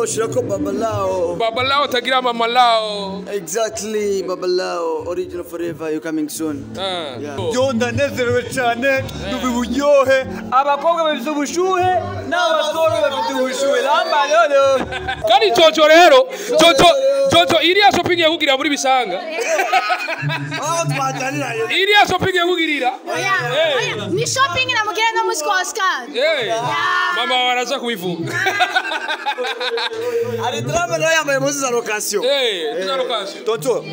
shirako Babalao. Babalao tagira mama lao. Exactly, Babalao. Original forever, you coming soon. Yo ndanezerewe cyane dubiburyohe abakobwa bafite ubushuhe n'abasore bafite ubushuhe lamba lolo. Kandi Jojo rero, Jojo iriya shopping yakugirira muri bisanga. Iriya shopping yakugirira. Ni shopping na mugire no musiko Oscar. Mama waraza kubivuga. Ari drama nayo yambaye muzi za location. Za location. Toto.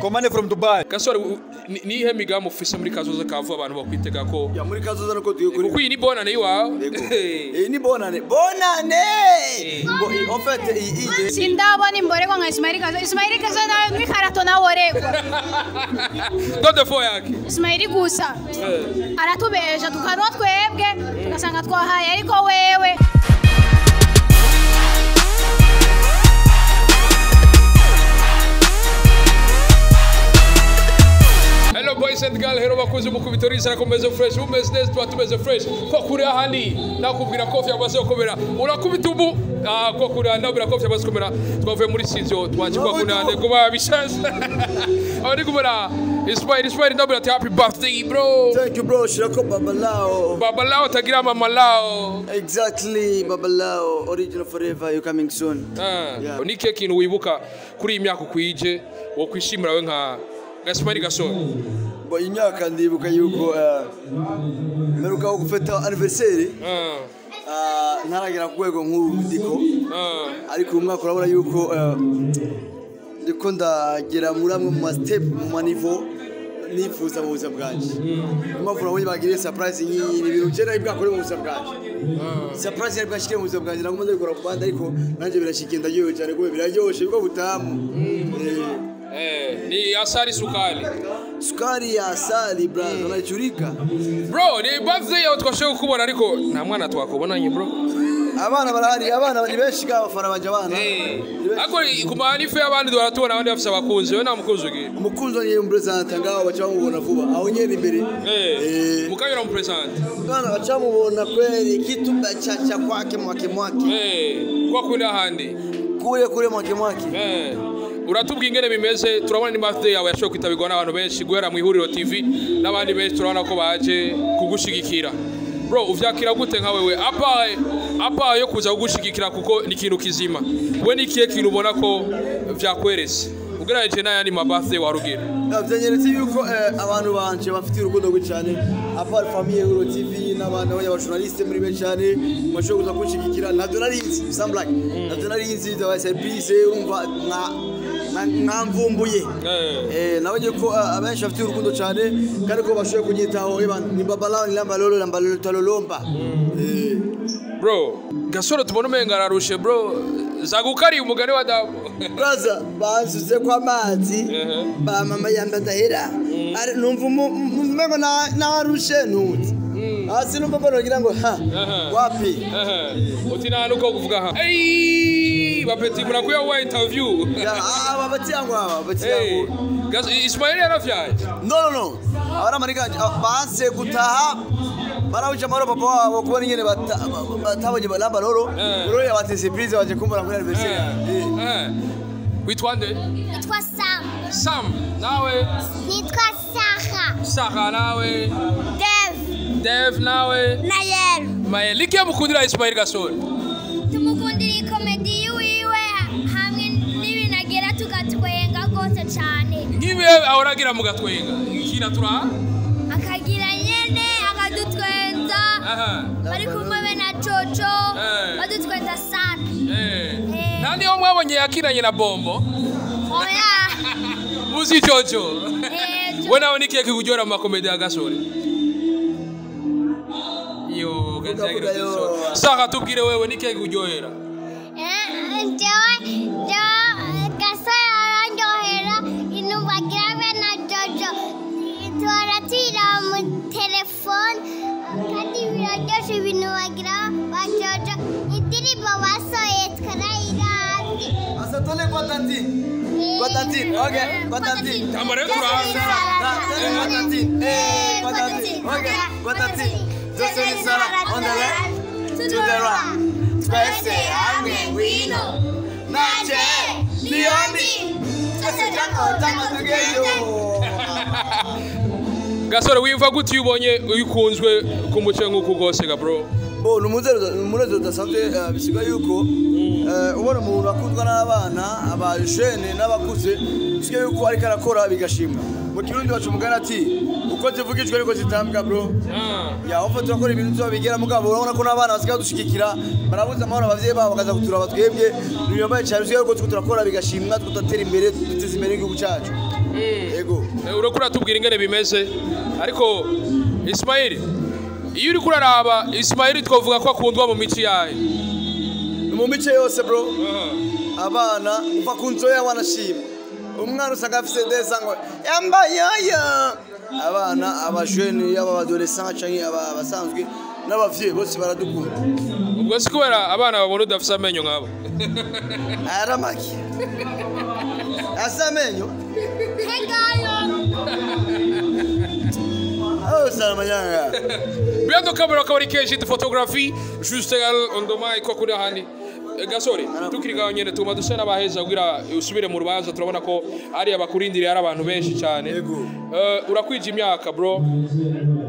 Komane from Dubai. Kasore ni ihe migambo ufise muri kazoza kavu abantu bakwitega ko. Ya muri kazoza nuko tuyukuri. Kuko ni bonane iwawe. Ni bonane. Bonane. En fait, sindabona imborego nka Ismail Kazo. Ismail Kazo nawe mwikarato naworegwa. Dodo fo yake. Ismail gusa. Aratubeje tukanwa twebwe tugasanga twahaye ariko wewe. Hello boys and girls, hero bakuze mukubitoriza nakomeze fresh, umeze neza twatumeze fresh. Ko kuri ahandi nakubwira kofi yabaze komera. Urakubita ubu ko kuri ahandi nakubwira kofi yabaze komera. Twavuye muri studio twakikwa kunande kuba bishaza. Ari kumera Ismail ndabura happy birthday bro. Thank you bro, shirako Babalao. Babalao tagira mama lao. Exactly, Babalao. Original forever, you coming soon. Ni keke kintu wibuka kuri imyaka kwije wo kwishimira we nka Ismail Gasol. Bo imyaka ndibuka yuko meruka gufeta anniversaire. Ntaragira kwego nkuru ndiko. Ariko umwaka urabona yuko ndiko ndagera muri amwe mu step mu niveau nifuza mu buzima bwanje. Impamvu nabonye bagiriye surprise nyinyi ibintu cyera ibwakore mu buzima bwanje. Surprise yari bwashike mu buzima bwanje nagomba ndabikora ku bandi ariko nanje birashike ndagiye cyane kuko biraryoshe biko butamu. Ni asali sukari. Sukari ya asali brother unachurika. Bro, ni birthday yawe twashoye kubona ariko nta mwana twakubonanye bro. Abana barahari, abana ni benshi gabafana banje abana. Ako kumani fe abandi doratubona abandi bafise abakunzi we namukunzi ugiye. Umukunzi ni umpresent ngaho bacha mubona vuba. Aho nyene imbere. Mukabira umpresent. Bana bacha mubona kweli kitu bachacha kwake mwake. Kwa kunda handi. Kule mwake. Uratubwiye ingene bimeze turabona ni birthday yawe yashoye kwitabirwa n'abantu benshi guhera mu ihuriro TV n'abandi benshi turabona ko baje kugushigikira. Bro uvyakira gute nka wewe apa yo kuza kugushigikira kuko ni kintu kizima. We ni kiye kintu ubona ko vyakwerese. Ugerageje n'ayandi ma birthday warugira. Byanyeretse yuko abantu banje bafite urukundo rwo cyane apa famille ihuriro TV n'abana b'abajournaliste muri be cyane mwashoye kuza kugushigikira navyo narinzi samblak. Navyo narinzi da surprise umva nkamvumbuye nabonye ko abenshi bafite urukundo cyane kandi ko bashoye kunyitaho ni Babalao ni lamba lolo talolomba. Bro Gasoro tubona umenga ararushe bro zagukari umugani wa dabo brother banzuze kwa amazi ba mama yamba ndahera numva umengo narushe ntuzi hasi numva banogira ngo wapi uti nta nuko kuvuga ha bapeti murakuya wa interview babati yangu babati yangu Ismail yarafyaje no abana mariganje banse gutaha barawuja maro papa wabo kubona ingene batabonye balamba loro yabatse surprise baje kumbura muri anniversaire witwa nde Nitwa Sam nawe Nitwa Saka nawe Dev nawe Mayel Like mukundira Ismail Gasol tumukundira comedy wiwe hamwe n'ibinagera tugatwenga gose cyane ngibe ahoragira mugatwenga kira tura akagira nyene akadutwenza bari kumwe na Jojo badutwenza sana nani yo mwabonye yakiranye na Bombo oya muzi Jojo we nawe nikiye kikujora mu comedy ya Gasol yo gajagira Saka tubwire wewe nikiye kikujohera Gasol aranjohera inubagira na Jojo turatira mu telefone kandi biraryoshe ibintu bagira ba Jojo indirimbo basoye twarayirazi asatole kwa tati okay kwa tati amare turaanza kwa tati okay kwa tati just on the left to the right twese hamwe wino Gasore wimva gute iyo ubonye ukunzwe ku muce nk'uko rwose ga bro? Bo umunezero udasanzwe bisiga yuko ubona umuntu akundwa n'abana abajene n'abakuze bisiga yuko ariko arakora bigashimwa. Mu Kirundi bacu umugani ati uko zivugijwe ariko zitambwa bro. Ya ofo turakora ibintu tuzabigera mugabo urabona ko n'abana basigaye dushigikira barabuza amahoro abavyeyi babo bakaza kuturaba twebwe niyambaye cyane bisiga yuko turakora bigashimwa tugatera imbere duteza imbere igihugu cyacu. Yego. Urakura tubwira ingene bimeze ariko Ismail iyo uri kuraraba Ismail twovuga ko akundwa mu mici yahe? Mu mice yose bro. Abana uva kunzo ya wanashima. Umwana usanga afise desango yambaye abana abajene yaba adolescent canke abasanzwe n'abavyeyi bose baradukunda. Ubwo si kubera abana babona udafise amenyo nkabo. Aramaki. Asamenyo. Oh salamanyanga. Bientôt kamera kabari keje de photographie juste on demain ko kuri ahandi. Gasore tukiriga nyene tuma dusena baheza kugira usubire mu rubanza turabona ko ari abakurindiriye ari abantu benshi cyane. Urakwije imyaka bro.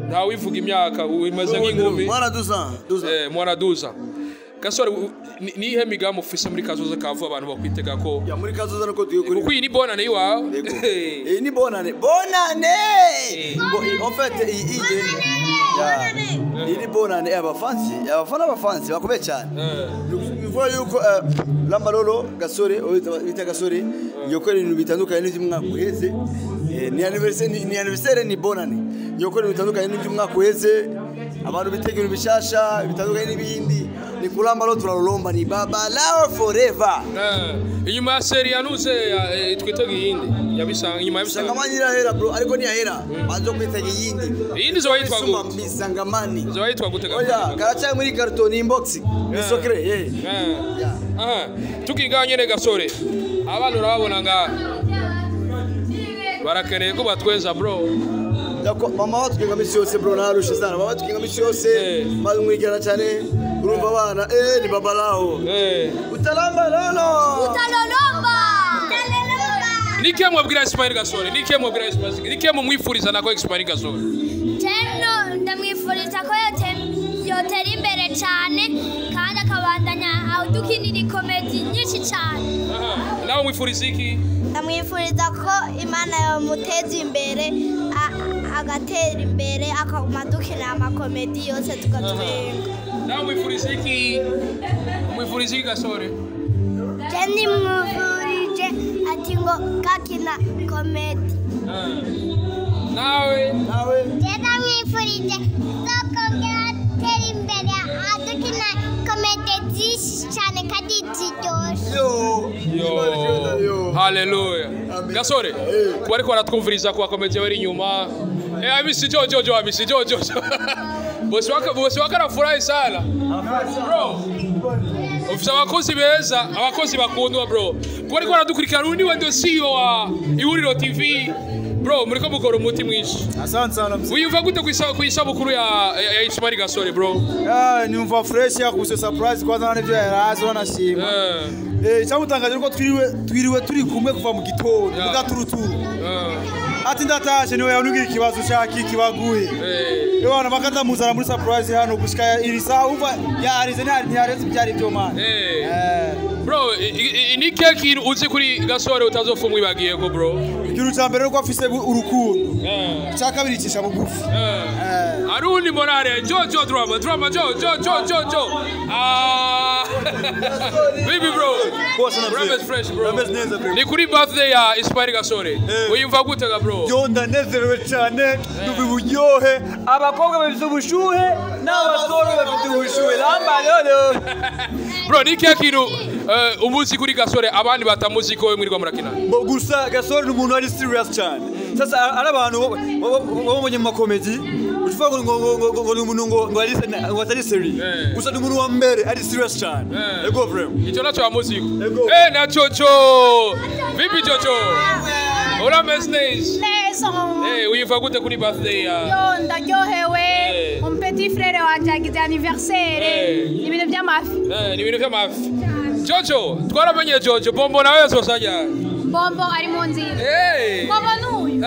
Nta wivuga imyaka umaze nk'inkumi. Mwana 12 mwana 12. Gasore nihe migambo ufise muri kazoza kavu abantu bakwitega ko ya muri kazoza nuko tuyukuri kuko iyi ni bonane yiwawe ni bonane en fait iyi bonane abafansi bakomeye cyane bivuga yuko Lamba Lolo Gasore bita Gasore yokora ibintu bitandukanye n'iby'umwaka uheze ni anniversaire ni bonane yokora ibintu bitandukanye n'iby'umwaka uheze abantu bitegura ibishasha bitandukanye n'ibindi ni Lamba Lolo turaromba ni baba lao forever inyuma ya serie yanuze twitega iyindi yabisanga inyuma yabisanga Sangamani hera bro ariko ni ahera banzo kwitega iyindi zo yitwa gute Sangamani zo yitwa gute oya karacha muri carton inbox ni secret tukiga nyene Gasore abantu urababona nga barakeneye ko batweza bro mama watwiga misi yose bro narusha sana baba watwiga misi yose bazumwigana cyane urumva abana ni baba lao utalamba lolo Nike mwabwira Ismail Gasore nike mwifuriza nako Ismail Gasore Teno ndamwifuriza ko yotera imbere cyane kandi akabandanya adukinira comedy nyinshi cyane nawe mwifuriza iki ndamwifuriza ko Imana yamuteza imbere agatera imbere akamadukina amakomedi yose tugatwenga nawe mwifuriza iki Gasore Jenny mwifurije ati ngo kakina komedi nawe Jeda mwifurije zokongera atera imbere adukina komedi nyinshi cyane kandi ziryoshye yo haleluya Gasore bariko baratwumviriza ku bakomedi bari inyuma abisi jojo bosi wakarafurahi sana bro ufisa abakozi beza abakozi bakundwa bro bariko baradukurikira undi wendo CEO wa Ihuriro TV bro muriko mukora umuti mwinshi asante sana wiyumva gute ku isabukuru ya Ismail Gasore bro nyumva fresh ya kuse surprise kwanza n'ivyo yarazo nashima cyamutangaje ko twiriwe turi kumwe kuva mu gitondo muga turuturu ati ndatashe niwe yanugira ikibazo cyaki kibaguye Ewana bakata muzana muri surprise hano gushika irisa umva yarize ntiyareze byari byo man bro ni keki uzi kuri Gasore utazofumwa ibagiye ko bro ikintu cya mbere ko afise urukundo cya kabiri cisha bugufi arundi morale jojo drama jo baby bro Rames fresh bro ni kuri birthday ya Ismail Gasore uyumva gute ga bro yo ndanezerewe cyane ndubi buryohe abakobwa bafite ubushuhe n'abasore bafite ubushuhe Lamba Lolo bro ni keki umuzi kuri Gasore abandi batamuzi ko mwirirwa murakina gusa Gasore ni umuntu ari serious cyane sasa ari abantu babonye mu makomedi ushobora ngo ni umuntu ngo atari serious gusa ni umuntu wa mbere ari serious cyane ego vrem icyo nacho amuzi na Jojo vipi Jojo ora mesnes uyumva gute kuri birthday ya yo ndaryohewe mon petit frère wanje agize anniversaire ibintu by'amafi Jojo twaramenye Jojo bombo nawe zosajya Bombo ari mu nzira. Bombo nuyu.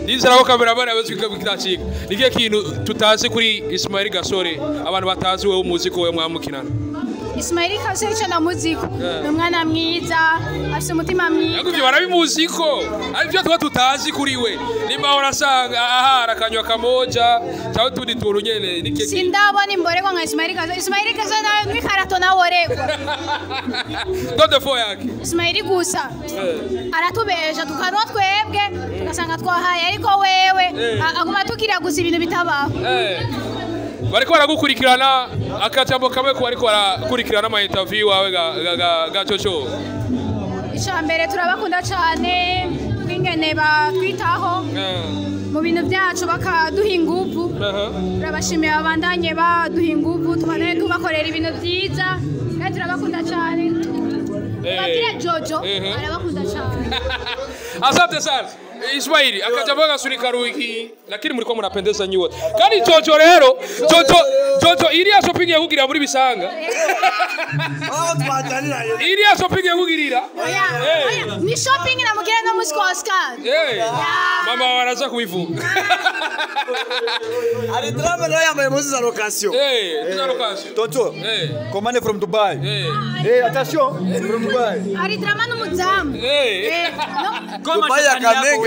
Nizera ko kameramani abazwika bikiracika. Nikiye kintu tutazi kuri Ismail Gasore abantu batazi wewe umuziki wewe mwamukinana. Ismail Gasore cyane muziko. Umwana mwiza, afite umutima mwiza. Yakuvye barabimuziko. Arivyo tuba tutazi kuri we. Nimba urasanga ahara kanywa kamoja, cyangwa tundi tuntu nyene nikiye. Sindabona imborego nka Ismail Gasore. Ismail Gasore nawe nkarato na woregwa. Don't for yake. Ismail gusa. Aratubeja tukanwa twebwe tugasanga twahaye ariko wewe aguma tukira gusa ibintu bitabaho. Bariko baragukurikirana akajambo kamwe ko bariko barakurikirana ama interview wawe ga Coco. Icambere turabakunda cyane kwingene batwitaho mu bintu byacu bakaduha ingufu. Turabashimiye abandanye baduha ingufu tubane tubakorera ibintu byiza kandi turabakunda cyane. Bakira Jojo arabakunda cyane. Asante sana. Ismail akajambo gasurika ruiki lakini mliko mnapendeza nyote. Kani Jojo rero Jojo iriya shopping yakugirira muri bisanga. Iriya shopping yakugirira. Ni shopping na mugira no musiko Oscar. Mama wanaza kuivuga. Ari drama na yambaye muzi za location. Za location. Tonto. Commande from Dubai. Attention, from Dubai. Ari drama no muzamu.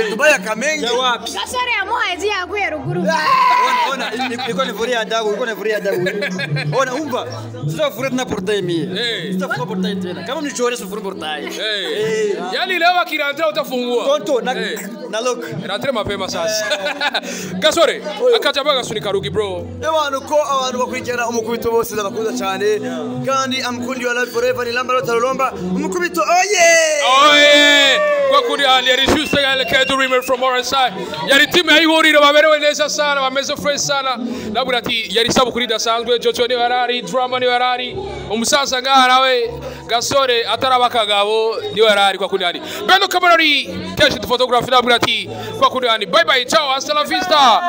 Dubai ya Kamenge. Gasore yamuhaye yaguye ruguru. Ona iko nivuria adabu, iko nivuria adabu. Ona umva. Sasa fureta na portail mie. Sasa fureta portail tena. Kama mnichore sasa fureta portail. Yani leo akirantra utafungua. Tonto na look. Rantre mapema sasa. Gasore akajambo gasunika rugi bro. Abantu ko abantu bakurikirana umukubito bose ndabakuza cyane. Kandi amkundi wa Live Forever ni lamba lotarolomba. Umukubito oye. Kwa kuri ali yari juste gale Dreamer from our side. Yari timu yayihurira baberewe neza sana, bameze fresh sana. Nabura ati yari sabu kuri dasanzwe Jojo ni warari, drama ni warari. Umusaza ngarawe Gasore atarabakagabo ni warari kwa kuri ali. Beno Kamarari keshi photography nabura ati kwa kuri ali. Bye bye, ciao, hasta la vista.